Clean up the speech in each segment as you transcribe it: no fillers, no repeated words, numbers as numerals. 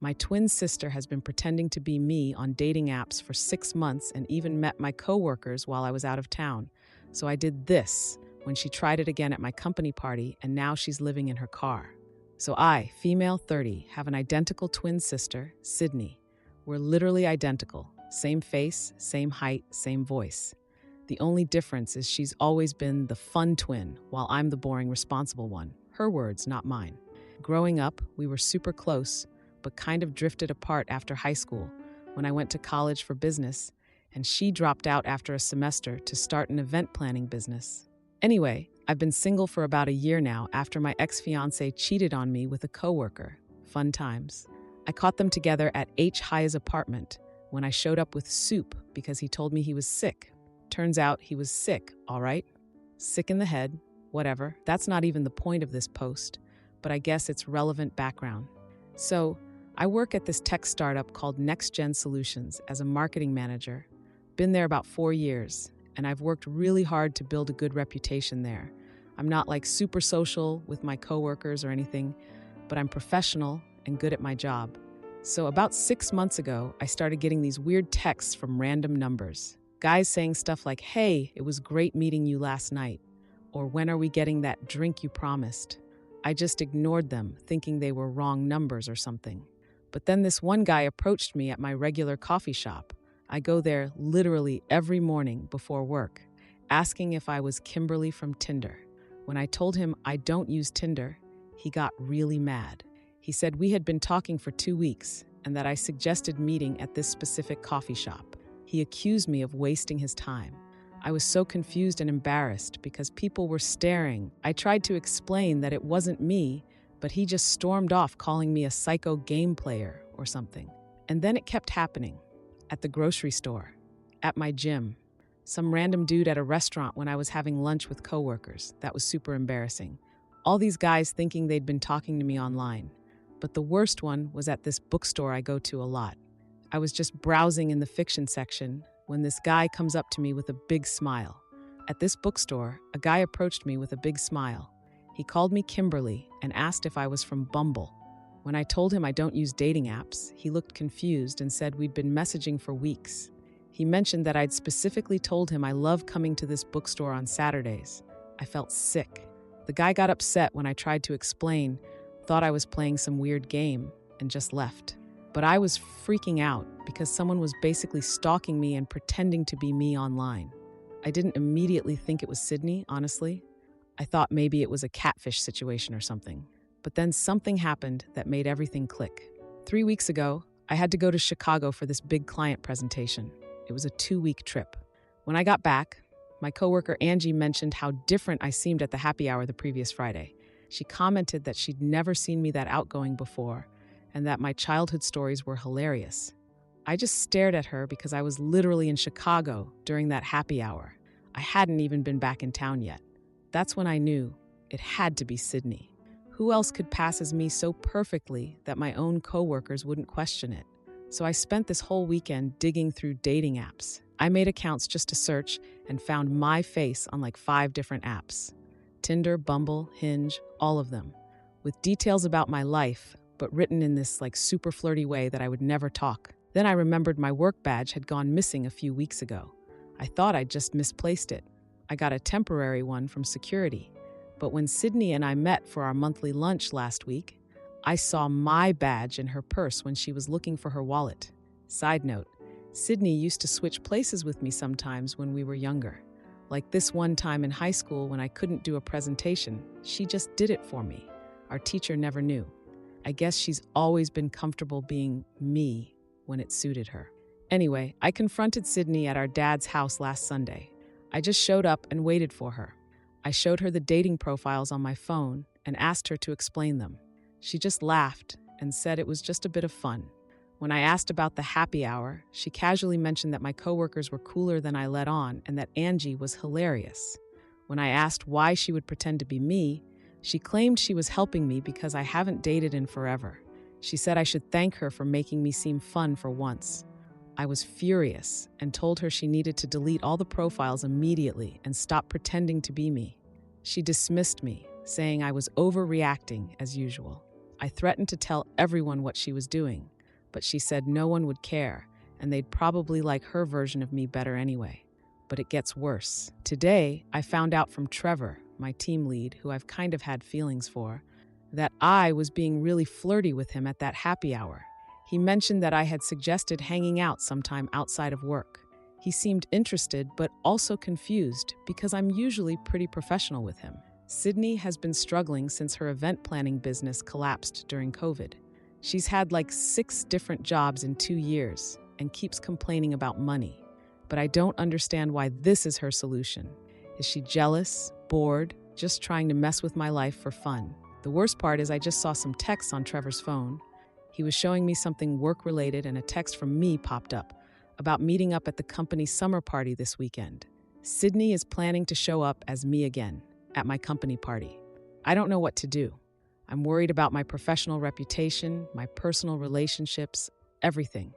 My twin sister has been pretending to be me on dating apps for 6 months and even met my coworkers while I was out of town. So I did this when she tried it again at my company party, and now she's living in her car. So I, female 30, have an identical twin sister, Sydney. We're literally identical. Same face, same height, same voice. The only difference is she's always been the fun twin, while I'm the boring, responsible one. Her words, not mine. Growing up, we were super close, but kind of drifted apart after high school when I went to college for business, and she dropped out after a semester to start an event planning business. Anyway, I've been single for about a year now after my ex-fiancé cheated on me with a coworker. Fun times. I caught them together at H. High's apartment when I showed up with soup because he told me he was sick. Turns out he was sick, all right? Sick in the head, whatever. That's not even the point of this post, but I guess it's relevant background. So, I work at this tech startup called Next Gen Solutions as a marketing manager. Been there about 4 years, and I've worked really hard to build a good reputation there. I'm not like super social with my coworkers or anything, but I'm professional and good at my job. So about 6 months ago, I started getting these weird texts from random numbers. Guys saying stuff like, "Hey, it was great meeting you last night," or "When are we getting that drink you promised?" I just ignored them, thinking they were wrong numbers or something. But then this one guy approached me at my regular coffee shop. I go there literally every morning before work, asking if I was Kimberly from Tinder. When I told him I don't use Tinder, he got really mad. He said we had been talking for 2 weeks and that I suggested meeting at this specific coffee shop. He accused me of wasting his time. I was so confused and embarrassed because people were staring. I tried to explain that it wasn't me, but he just stormed off calling me a psycho game player or something. And then it kept happening. At the grocery store, at my gym, some random dude at a restaurant when I was having lunch with coworkers. That was super embarrassing. All these guys thinking they'd been talking to me online. But the worst one was at this bookstore I go to a lot. I was just browsing in the fiction section when this guy comes up to me with a big smile. At this bookstore, a guy approached me with a big smile. He called me Kimberly and asked if I was from Bumble. When I told him I don't use dating apps, he looked confused and said we'd been messaging for weeks. He mentioned that I'd specifically told him I love coming to this bookstore on Saturdays. I felt sick. The guy got upset when I tried to explain, thought I was playing some weird game, and just left. But I was freaking out because someone was basically stalking me and pretending to be me online. I didn't immediately think it was Sydney, honestly. I thought maybe it was a catfish situation or something. But then something happened that made everything click. 3 weeks ago, I had to go to Chicago for this big client presentation. It was a 2-week trip. When I got back, my coworker Angie mentioned how different I seemed at the happy hour the previous Friday. She commented that she'd never seen me that outgoing before and that my childhood stories were hilarious. I just stared at her because I was literally in Chicago during that happy hour. I hadn't even been back in town yet. That's when I knew it had to be Sydney. Who else could pass as me so perfectly that my own coworkers wouldn't question it? So I spent this whole weekend digging through dating apps. I made accounts just to search and found my face on like 5 different apps. Tinder, Bumble, Hinge, all of them. With details about my life, but written in this like super flirty way that I would never talk. Then I remembered my work badge had gone missing a few weeks ago. I thought I'd just misplaced it. I got a temporary one from security. But when Sydney and I met for our monthly lunch last week, I saw my badge in her purse when she was looking for her wallet. Side note, Sydney used to switch places with me sometimes when we were younger. Like this one time in high school when I couldn't do a presentation, she just did it for me. Our teacher never knew. I guess she's always been comfortable being me when it suited her. Anyway, I confronted Sydney at our dad's house last Sunday. I just showed up and waited for her. I showed her the dating profiles on my phone and asked her to explain them. She just laughed and said it was just a bit of fun. When I asked about the happy hour, she casually mentioned that my coworkers were cooler than I let on and that Angie was hilarious. When I asked why she would pretend to be me, she claimed she was helping me because I haven't dated in forever. She said I should thank her for making me seem fun for once. I was furious and told her she needed to delete all the profiles immediately and stop pretending to be me. She dismissed me, saying I was overreacting as usual. I threatened to tell everyone what she was doing, but she said no one would care, and they'd probably like her version of me better anyway. But it gets worse. Today, I found out from Trevor, my team lead, who I've kind of had feelings for, that I was being really flirty with him at that happy hour. He mentioned that I had suggested hanging out sometime outside of work. He seemed interested, but also confused because I'm usually pretty professional with him. Sydney has been struggling since her event planning business collapsed during COVID. She's had like 6 different jobs in 2 years and keeps complaining about money. But I don't understand why this is her solution. Is she jealous, bored, just trying to mess with my life for fun? The worst part is I just saw some texts on Trevor's phone. He was showing me something work-related and a text from me popped up about meeting up at the company summer party this weekend. Sydney is planning to show up as me again at my company party. I don't know what to do. I'm worried about my professional reputation, my personal relationships, everything.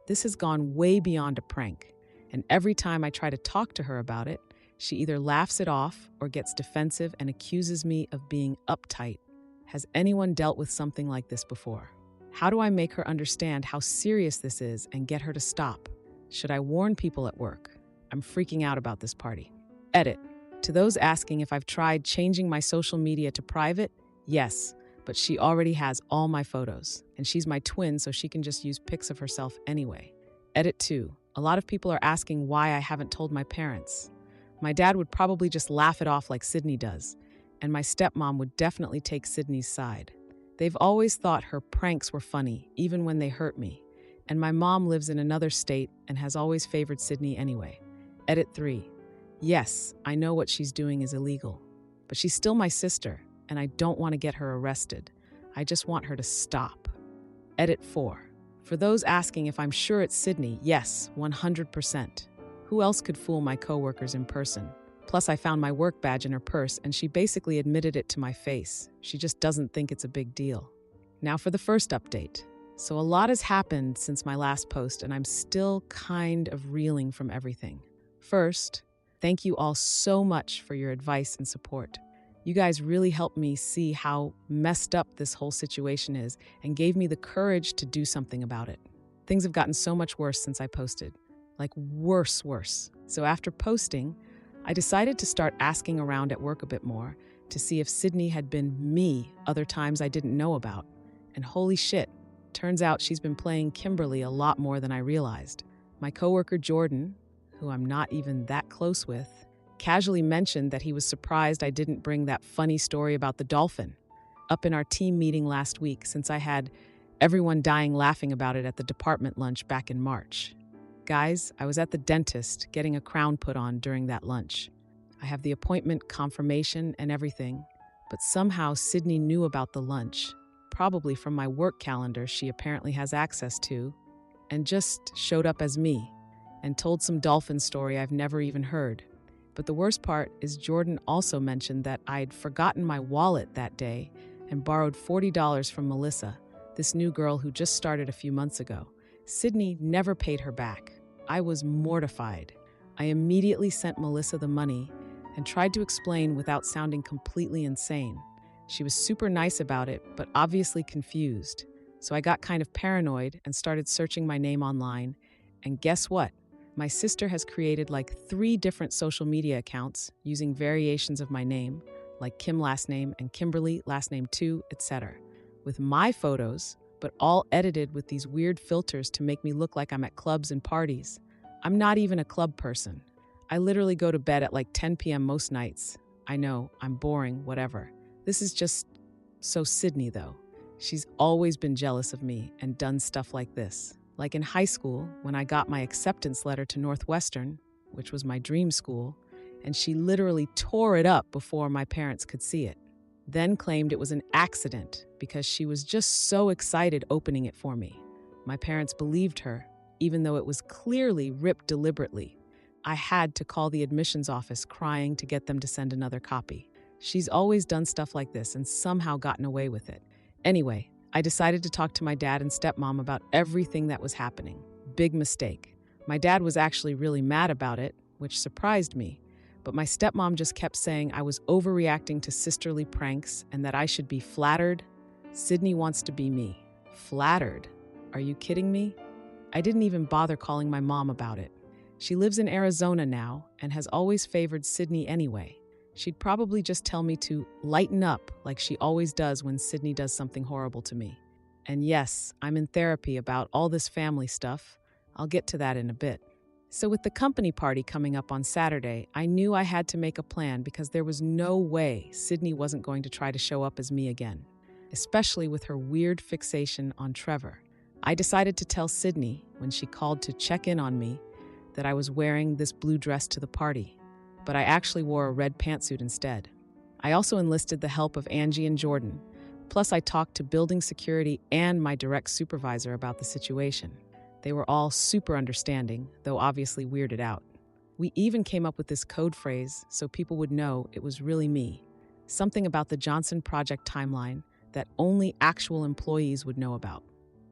This has gone way beyond a prank, and every time I try to talk to her about it, she either laughs it off or gets defensive and accuses me of being uptight. Has anyone dealt with something like this before? How do I make her understand how serious this is and get her to stop? Should I warn people at work? I'm freaking out about this party. Edit. To those asking if I've tried changing my social media to private, yes, but she already has all my photos, and she's my twin, so she can just use pics of herself anyway. Edit 2. A lot of people are asking why I haven't told my parents. My dad would probably just laugh it off like Sydney does, and my stepmom would definitely take Sydney's side. They've always thought her pranks were funny, even when they hurt me, and my mom lives in another state and has always favored Sydney anyway. Edit 3. Yes, I know what she's doing is illegal, but she's still my sister, and I don't want to get her arrested. I just want her to stop. Edit 4. For those asking if I'm sure it's Sydney, yes, 100%. Who else could fool my coworkers in person? Plus, I found my work badge in her purse, and she basically admitted it to my face. She just doesn't think it's a big deal. Now for the first update. So a lot has happened since my last post, and I'm still kind of reeling from everything. First, thank you all so much for your advice and support. You guys really helped me see how messed up this whole situation is and gave me the courage to do something about it. Things have gotten so much worse since I posted. Like worse. So after posting, I decided to start asking around at work a bit more to see if Sydney had been me other times I didn't know about. And holy shit, turns out she's been playing Kimberly a lot more than I realized. My coworker Jordan, who I'm not even that close with, casually mentioned that he was surprised I didn't bring that funny story about the dolphin up in our team meeting last week, since I had everyone dying laughing about it at the department lunch back in March. Guys, I was at the dentist getting a crown put on during that lunch. I have the appointment confirmation and everything, but somehow Sydney knew about the lunch, probably from my work calendar she apparently has access to, and just showed up as me and told some dolphin story I've never even heard. But the worst part is Jordan also mentioned that I'd forgotten my wallet that day and borrowed $40 from Melissa, this new girl who just started a few months ago. Sydney never paid her back. I was mortified. I immediately sent Melissa the money and tried to explain without sounding completely insane. She was super nice about it, but obviously confused. So I got kind of paranoid and started searching my name online. And guess what? My sister has created like 3 different social media accounts using variations of my name, like Kim last name and Kimberly last name too, etc., with my photos, but all edited with these weird filters to make me look like I'm at clubs and parties. I'm not even a club person. I literally go to bed at like 10 p.m. most nights. I know, I'm boring, whatever. This is just so Sydney, though. She's always been jealous of me and done stuff like this. Like in high school, when I got my acceptance letter to Northwestern, which was my dream school, and she literally tore it up before my parents could see it. Then claimed it was an accident because she was just so excited opening it for me. My parents believed her, even though it was clearly ripped deliberately. I had to call the admissions office crying to get them to send another copy. She's always done stuff like this and somehow gotten away with it. Anyway, I decided to talk to my dad and stepmom about everything that was happening. Big mistake. My dad was actually really mad about it, which surprised me. But my stepmom just kept saying I was overreacting to sisterly pranks and that I should be flattered. Sydney wants to be me. Flattered. Are you kidding me? I didn't even bother calling my mom about it. She lives in Arizona now and has always favored Sydney anyway. She'd probably just tell me to lighten up like she always does when Sydney does something horrible to me. And yes, I'm in therapy about all this family stuff. I'll get to that in a bit. So with the company party coming up on Saturday, I knew I had to make a plan because there was no way Sydney wasn't going to try to show up as me again, especially with her weird fixation on Trevor. I decided to tell Sydney, when she called to check in on me, that I was wearing this blue dress to the party, but I actually wore a red pantsuit instead. I also enlisted the help of Angie and Jordan, plus I talked to building security and my direct supervisor about the situation. They were all super understanding, though obviously weirded out. We even came up with this code phrase so people would know it was really me, something about the Johnson Project timeline that only actual employees would know about.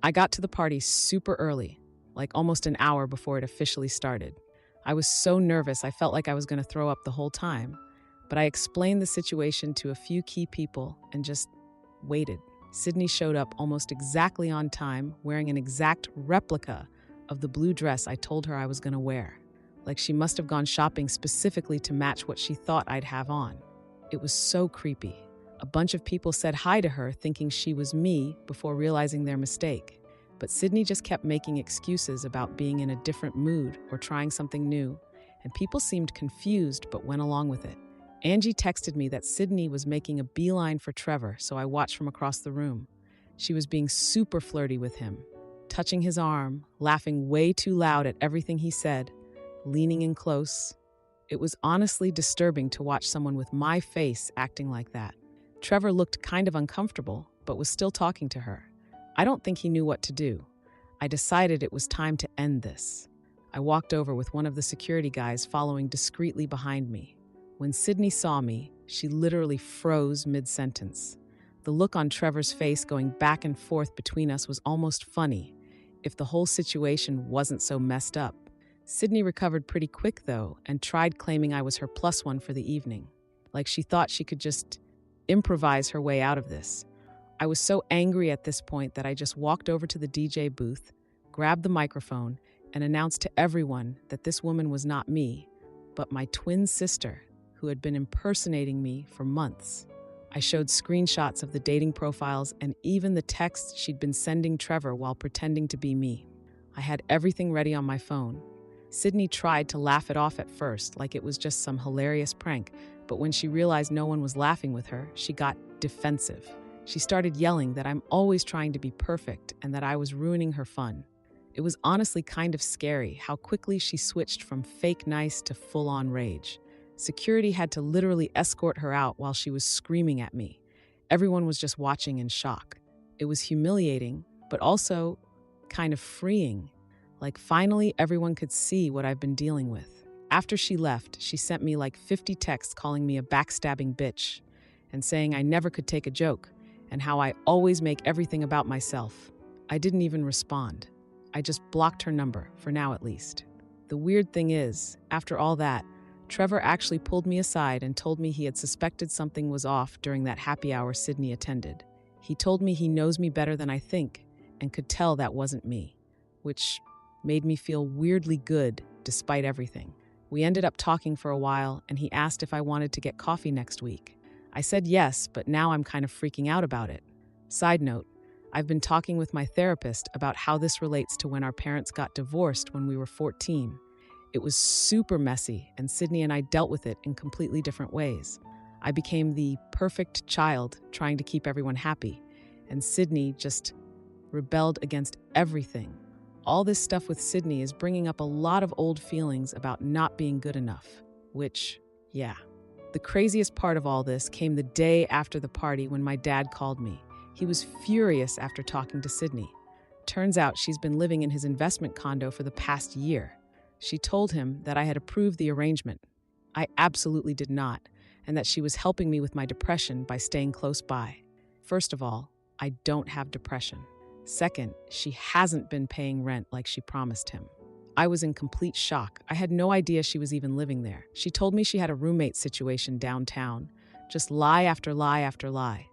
I got to the party super early, like almost an hour before it officially started. I was so nervous I felt like I was going to throw up the whole time, but I explained the situation to a few key people and just waited. Sydney showed up almost exactly on time, wearing an exact replica of the blue dress I told her I was going to wear. Like she must have gone shopping specifically to match what she thought I'd have on. It was so creepy. A bunch of people said hi to her thinking she was me before realizing their mistake. But Sydney just kept making excuses about being in a different mood or trying something new, and people seemed confused but went along with it. Angie texted me that Sydney was making a beeline for Trevor, so I watched from across the room. She was being super flirty with him, touching his arm, laughing way too loud at everything he said, leaning in close. It was honestly disturbing to watch someone with my face acting like that. Trevor looked kind of uncomfortable, but was still talking to her. I don't think he knew what to do. I decided it was time to end this. I walked over with one of the security guys following discreetly behind me. When Sydney saw me, she literally froze mid-sentence. The look on Trevor's face going back and forth between us was almost funny, if the whole situation wasn't so messed up. Sydney recovered pretty quick, though, and tried claiming I was her plus one for the evening, like she thought she could just improvise her way out of this. I was so angry at this point that I just walked over to the DJ booth, grabbed the microphone, and announced to everyone that this woman was not me, but my twin sister, who had been impersonating me for months. I showed screenshots of the dating profiles and even the texts she'd been sending Trevor while pretending to be me. I had everything ready on my phone. Sydney tried to laugh it off at first, like it was just some hilarious prank, but when she realized no one was laughing with her, she got defensive. She started yelling that I'm always trying to be perfect and that I was ruining her fun. It was honestly kind of scary how quickly she switched from fake nice to full-on rage. Security had to literally escort her out while she was screaming at me. Everyone was just watching in shock. It was humiliating, but also kind of freeing. Like finally everyone could see what I've been dealing with. After she left, she sent me like 50 texts calling me a backstabbing bitch and saying I never could take a joke and how I always make everything about myself. I didn't even respond. I just blocked her number, for now at least. The weird thing is, after all that, Trevor actually pulled me aside and told me he had suspected something was off during that happy hour Sydney attended. He told me he knows me better than I think and could tell that wasn't me, which made me feel weirdly good despite everything. We ended up talking for a while and he asked if I wanted to get coffee next week. I said yes, but now I'm kind of freaking out about it. Side note, I've been talking with my therapist about how this relates to when our parents got divorced when we were 14. It was super messy, and Sydney and I dealt with it in completely different ways. I became the perfect child trying to keep everyone happy, and Sydney just rebelled against everything. All this stuff with Sydney is bringing up a lot of old feelings about not being good enough, which, yeah. The craziest part of all this came the day after the party when my dad called me. He was furious after talking to Sydney. Turns out she's been living in his investment condo for the past year. She told him that I had approved the arrangement. I absolutely did not, and that she was helping me with my depression by staying close by. First of all, I don't have depression. Second, she hasn't been paying rent like she promised him. I was in complete shock. I had no idea she was even living there. She told me she had a roommate situation downtown. Just lie after lie after lie.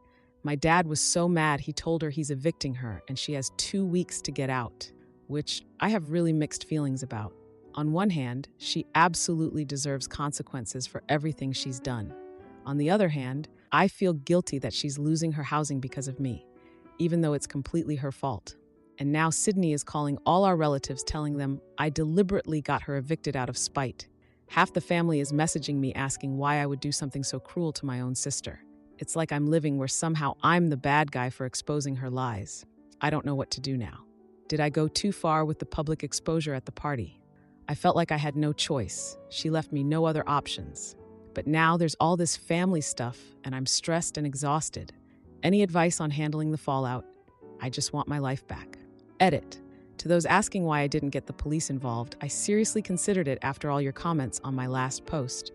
My dad was so mad he told her he's evicting her and she has 2 weeks to get out, which I have really mixed feelings about. On one hand, she absolutely deserves consequences for everything she's done. On the other hand, I feel guilty that she's losing her housing because of me, even though it's completely her fault. And now Sydney is calling all our relatives telling them I deliberately got her evicted out of spite. Half the family is messaging me asking why I would do something so cruel to my own sister. It's like I'm living where somehow I'm the bad guy for exposing her lies. I don't know what to do now. Did I go too far with the public exposure at the party? I felt like I had no choice. She left me no other options. But now there's all this family stuff, and I'm stressed and exhausted. Any advice on handling the fallout? I just want my life back. Edit. To those asking why I didn't get the police involved, I seriously considered it after all your comments on my last post.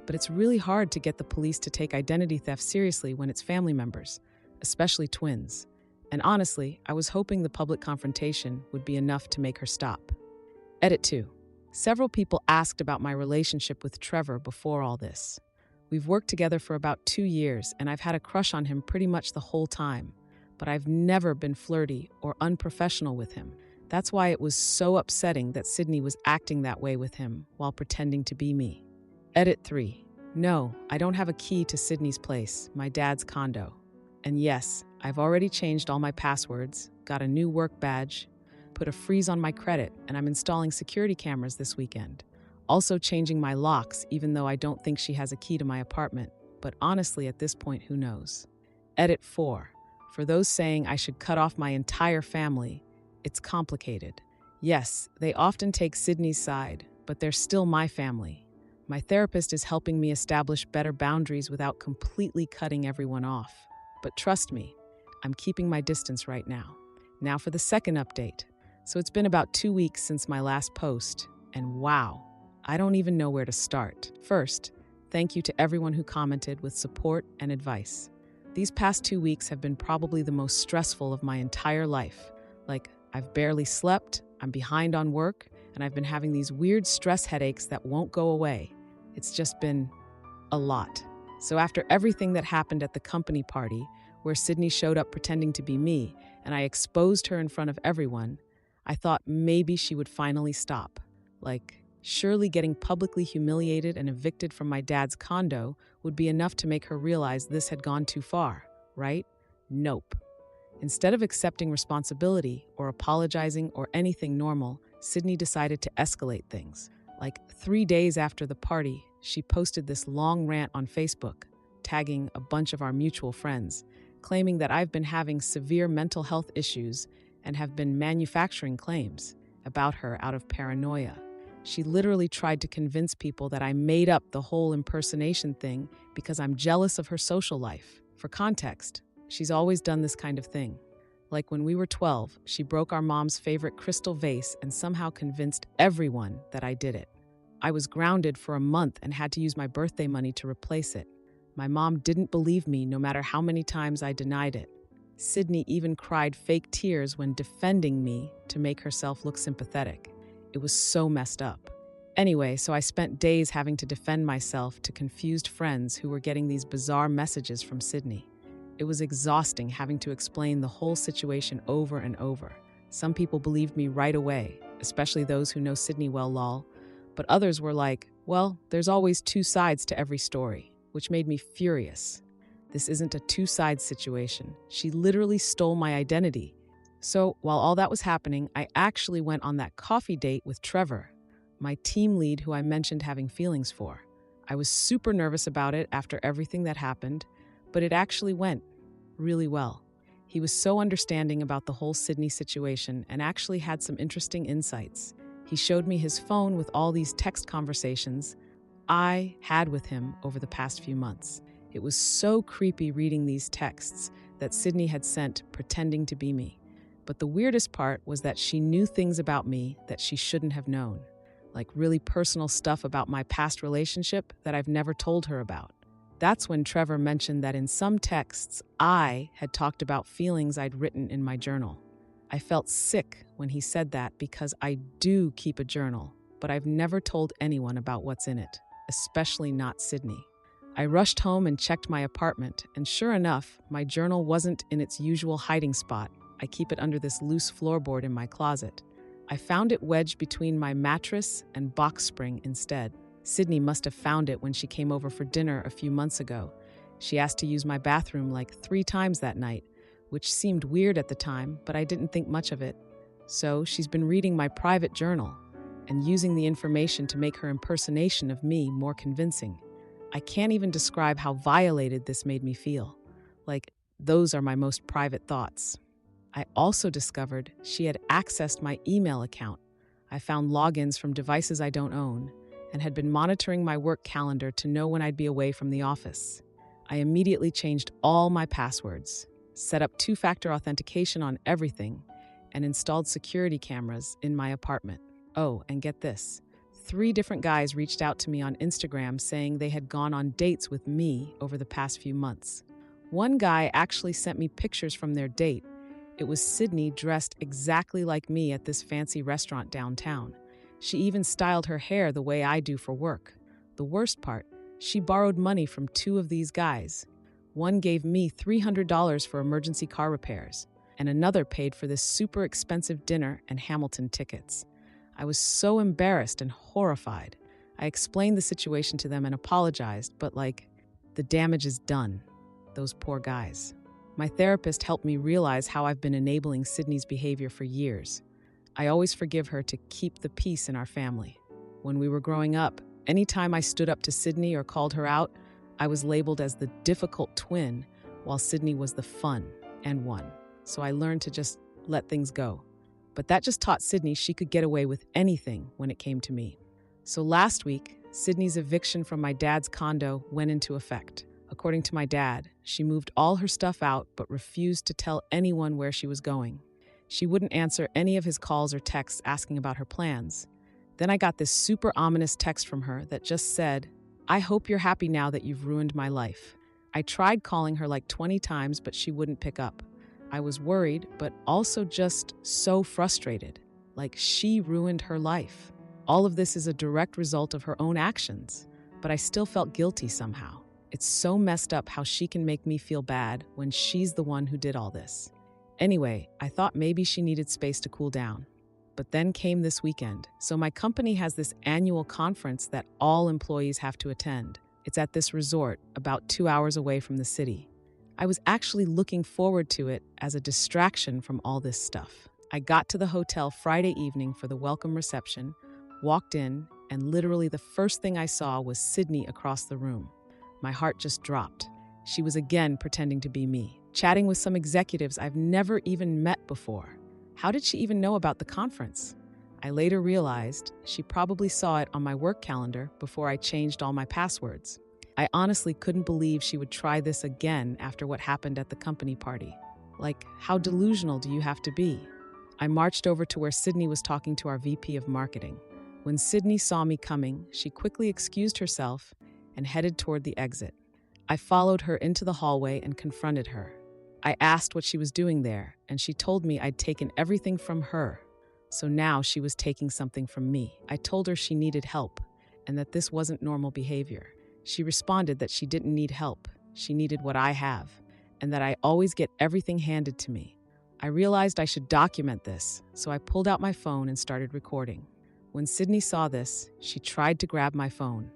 But it's really hard to get the police to take identity theft seriously when it's family members, especially twins. And honestly, I was hoping the public confrontation would be enough to make her stop. Edit 2. Several people asked about my relationship with Trevor before all this. We've worked together for about 2 years, and I've had a crush on him pretty much the whole time. But I've never been flirty or unprofessional with him. That's why it was so upsetting that Sydney was acting that way with him while pretending to be me. Edit 3. No, I don't have a key to Sydney's place, my dad's condo. And yes, I've already changed all my passwords, got a new work badge, put a freeze on my credit, and I'm installing security cameras this weekend. Also changing my locks, even though I don't think she has a key to my apartment. But honestly, at this point, who knows? Edit 4. For those saying I should cut off my entire family, it's complicated. Yes, they often take Sydney's side, but they're still my family. My therapist is helping me establish better boundaries without completely cutting everyone off. But trust me, I'm keeping my distance right now. Now for the second update. So it's been about 2 weeks since my last post, and wow, I don't even know where to start. First, thank you to everyone who commented with support and advice. These past 2 weeks have been probably the most stressful of my entire life. Like, I've barely slept, I'm behind on work, and I've been having these weird stress headaches that won't go away. It's just been a lot. So after everything that happened at the company party, where Sydney showed up pretending to be me, and I exposed her in front of everyone, I thought maybe she would finally stop. Like, surely getting publicly humiliated and evicted from my dad's condo would be enough to make her realize this had gone too far, right? Nope. Instead of accepting responsibility or apologizing or anything normal, Sydney decided to escalate things. Like 3 days after the party, she posted this long rant on Facebook, tagging a bunch of our mutual friends, claiming that I've been having severe mental health issues and have been manufacturing claims about her out of paranoia. She literally tried to convince people that I made up the whole impersonation thing because I'm jealous of her social life. For context, she's always done this kind of thing. Like when we were 12, she broke our mom's favorite crystal vase and somehow convinced everyone that I did it. I was grounded for a month and had to use my birthday money to replace it. My mom didn't believe me no matter how many times I denied it. Sydney even cried fake tears when defending me to make herself look sympathetic. It was so messed up. Anyway, so I spent days having to defend myself to confused friends who were getting these bizarre messages from Sydney. It was exhausting having to explain the whole situation over and over. Some people believed me right away, especially those who know Sydney well, lol. But others were like, well, there's always 2 sides to every story, which made me furious. This isn't a 2-side situation. She literally stole my identity. So while all that was happening, I actually went on that coffee date with Trevor, my team lead who I mentioned having feelings for. I was super nervous about it after everything that happened, but it actually went really well. He was so understanding about the whole Sydney situation and actually had some interesting insights. He showed me his phone with all these text conversations I had with him over the past few months. It was so creepy reading these texts that Sydney had sent pretending to be me. But the weirdest part was that she knew things about me that she shouldn't have known, like really personal stuff about my past relationship that I've never told her about. That's when Trevor mentioned that in some texts, I had talked about feelings I'd written in my journal. I felt sick when he said that because I do keep a journal, but I've never told anyone about what's in it, especially not Sydney. I rushed home and checked my apartment, and sure enough, my journal wasn't in its usual hiding spot. I keep it under this loose floorboard in my closet. I found it wedged between my mattress and box spring instead. Sydney must have found it when she came over for dinner a few months ago. She asked to use my bathroom like 3 times that night, which seemed weird at the time, but I didn't think much of it. So she's been reading my private journal and using the information to make her impersonation of me more convincing. I can't even describe how violated this made me feel. Like, those are my most private thoughts. I also discovered she had accessed my email account. I found logins from devices I don't own and had been monitoring my work calendar to know when I'd be away from the office. I immediately changed all my passwords, set up 2-factor authentication on everything, and installed security cameras in my apartment. Oh, and get this. 3 different guys reached out to me on Instagram saying they had gone on dates with me over the past few months. One guy actually sent me pictures from their date. It was Sydney dressed exactly like me at this fancy restaurant downtown. She even styled her hair the way I do for work. The worst part, she borrowed money from 2 of these guys. One gave me $300 for emergency car repairs, and another paid for this super expensive dinner and Hamilton tickets. I was so embarrassed and horrified. I explained the situation to them and apologized, but the damage is done. Those poor guys. My therapist helped me realize how I've been enabling Sydney's behavior for years. I always forgive her to keep the peace in our family. When we were growing up, anytime I stood up to Sydney or called her out, I was labeled as the difficult twin, while Sydney was the fun and one. So I learned to just let things go. But that just taught Sydney she could get away with anything when it came to me. So last week, Sydney's eviction from my dad's condo went into effect. According to my dad, she moved all her stuff out but refused to tell anyone where she was going. She wouldn't answer any of his calls or texts asking about her plans. Then I got this super ominous text from her that just said, "I hope you're happy now that you've ruined my life." I tried calling her like 20 times, but she wouldn't pick up. I was worried, but also just so frustrated. Like she ruined her life. All of this is a direct result of her own actions, but I still felt guilty somehow. It's so messed up how she can make me feel bad when she's the one who did all this. Anyway, I thought maybe she needed space to cool down. But then came this weekend. So my company has this annual conference that all employees have to attend. It's at this resort, about 2 hours away from the city. I was actually looking forward to it as a distraction from all this stuff. I got to the hotel Friday evening for the welcome reception, walked in, and literally the first thing I saw was Sydney across the room. My heart just dropped. She was again pretending to be me, chatting with some executives I've never even met before. How did she even know about the conference? I later realized she probably saw it on my work calendar before I changed all my passwords. I honestly couldn't believe she would try this again after what happened at the company party. How delusional do you have to be? I marched over to where Sydney was talking to our VP of marketing. When Sydney saw me coming, she quickly excused herself and headed toward the exit. I followed her into the hallway and confronted her. I asked what she was doing there, and she told me I'd taken everything from her. So now she was taking something from me. I told her she needed help and that this wasn't normal behavior. She responded that she didn't need help. She needed what I have, and that I always get everything handed to me. I realized I should document this, so I pulled out my phone and started recording. When Sydney saw this, she tried to grab my phone.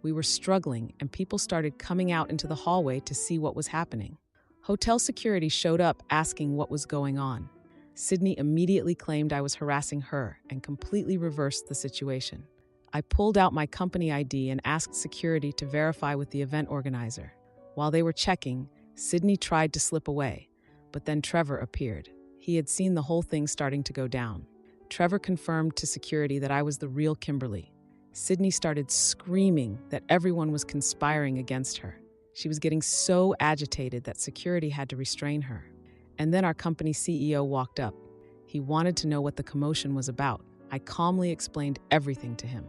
We were struggling, and people started coming out into the hallway to see what was happening. Hotel security showed up asking what was going on. Sydney immediately claimed I was harassing her and completely reversed the situation. I pulled out my company ID and asked security to verify with the event organizer. While they were checking, Sydney tried to slip away, but then Trevor appeared. He had seen the whole thing starting to go down. Trevor confirmed to security that I was the real Kimberly. Sydney started screaming that everyone was conspiring against her. She was getting so agitated that security had to restrain her. And then our company CEO walked up. He wanted to know what the commotion was about. I calmly explained everything to him.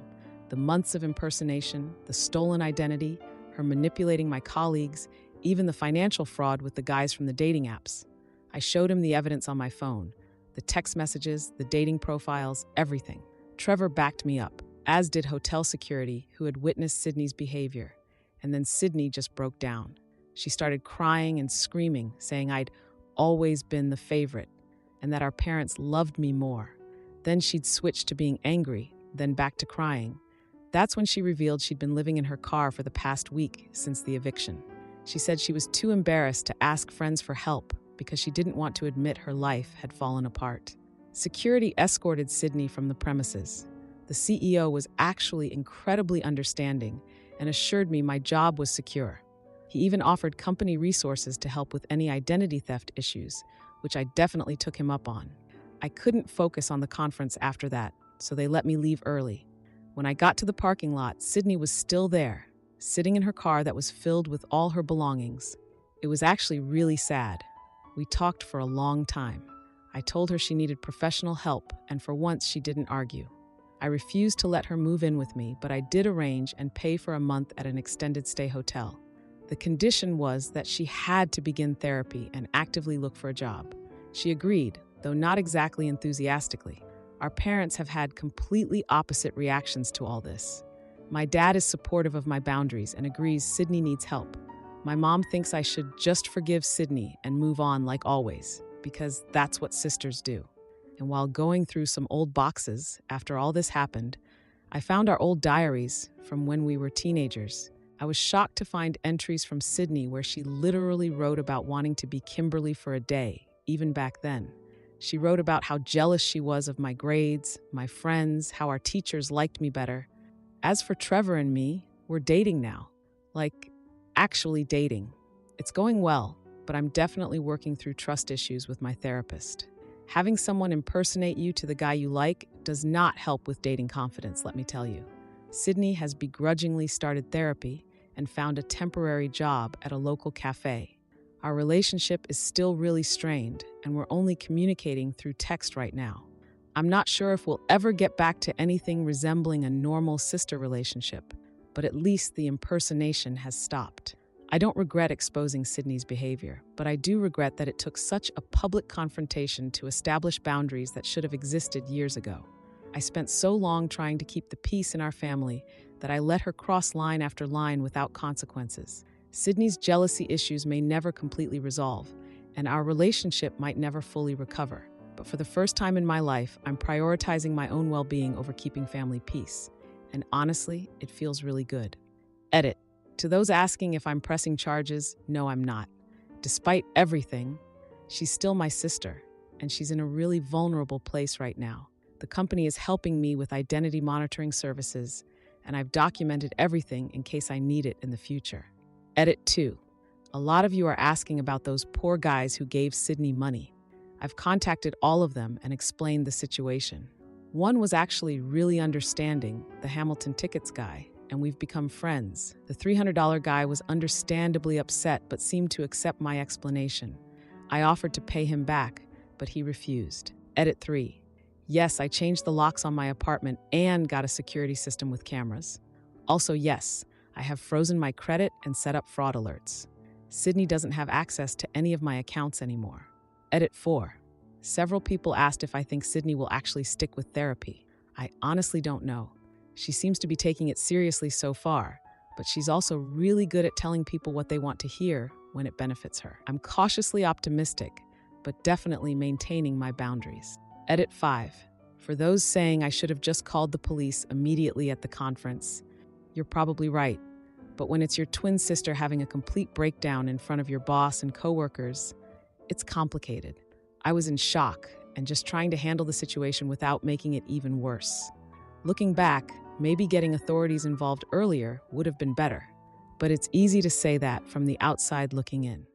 The months of impersonation, the stolen identity, her manipulating my colleagues, even the financial fraud with the guys from the dating apps. I showed him the evidence on my phone, the text messages, the dating profiles, everything. Trevor backed me up, as did hotel security who had witnessed Sydney's behavior. And then Sydney just broke down. She started crying and screaming, saying I'd always been the favorite and that our parents loved me more. Then she'd switch to being angry, then back to crying. That's when she revealed she'd been living in her car for the past week since the eviction. She said she was too embarrassed to ask friends for help because she didn't want to admit her life had fallen apart. Security escorted Sydney from the premises. The CEO was actually incredibly understanding and assured me my job was secure. He even offered company resources to help with any identity theft issues, which I definitely took him up on. I couldn't focus on the conference after that, so they let me leave early. When I got to the parking lot, Sydney was still there, sitting in her car that was filled with all her belongings. It was actually really sad. We talked for a long time. I told her she needed professional help, and for once she didn't argue. I refused to let her move in with me, but I did arrange and pay for a month at an extended stay hotel. The condition was that she had to begin therapy and actively look for a job. She agreed, though not exactly enthusiastically. Our parents have had completely opposite reactions to all this. My dad is supportive of my boundaries and agrees Sydney needs help. My mom thinks I should just forgive Sydney and move on like always, because that's what sisters do. And while going through some old boxes after all this happened, I found our old diaries from when we were teenagers. I was shocked to find entries from Sydney where she literally wrote about wanting to be Kimberly for a day, even back then. She wrote about how jealous she was of my grades, my friends, how our teachers liked me better. As for Trevor and me, we're dating now. Like, actually dating. It's going well, but I'm definitely working through trust issues with my therapist. Having someone impersonate you to the guy you like does not help with dating confidence, let me tell you. Sydney has begrudgingly started therapy and found a temporary job at a local cafe. Our relationship is still really strained, and we're only communicating through text right now. I'm not sure if we'll ever get back to anything resembling a normal sister relationship, but at least the impersonation has stopped. I don't regret exposing Sydney's behavior, but I do regret that it took such a public confrontation to establish boundaries that should have existed years ago. I spent so long trying to keep the peace in our family that I let her cross line after line without consequences. Sydney's jealousy issues may never completely resolve, and our relationship might never fully recover. But for the first time in my life, I'm prioritizing my own well-being over keeping family peace. And honestly, it feels really good. Edit. To those asking if I'm pressing charges, no, I'm not. Despite everything, she's still my sister, and she's in a really vulnerable place right now. The company is helping me with identity monitoring services, and I've documented everything in case I need it in the future. Edit 2. A lot of you are asking about those poor guys who gave Sydney money. I've contacted all of them and explained the situation. One was actually really understanding, the Hamilton Tickets guy, and we've become friends. The $300 guy was understandably upset but seemed to accept my explanation. I offered to pay him back, but he refused. Edit 3. Yes, I changed the locks on my apartment and got a security system with cameras. Also, yes, I have frozen my credit and set up fraud alerts. Sydney doesn't have access to any of my accounts anymore. Edit 4. Several people asked if I think Sydney will actually stick with therapy. I honestly don't know. She seems to be taking it seriously so far, but she's also really good at telling people what they want to hear when it benefits her. I'm cautiously optimistic, but definitely maintaining my boundaries. Edit 5. For those saying I should have just called the police immediately at the conference, you're probably right. But when it's your twin sister having a complete breakdown in front of your boss and coworkers, it's complicated. I was in shock and just trying to handle the situation without making it even worse. Looking back, maybe getting authorities involved earlier would have been better. But it's easy to say that from the outside looking in.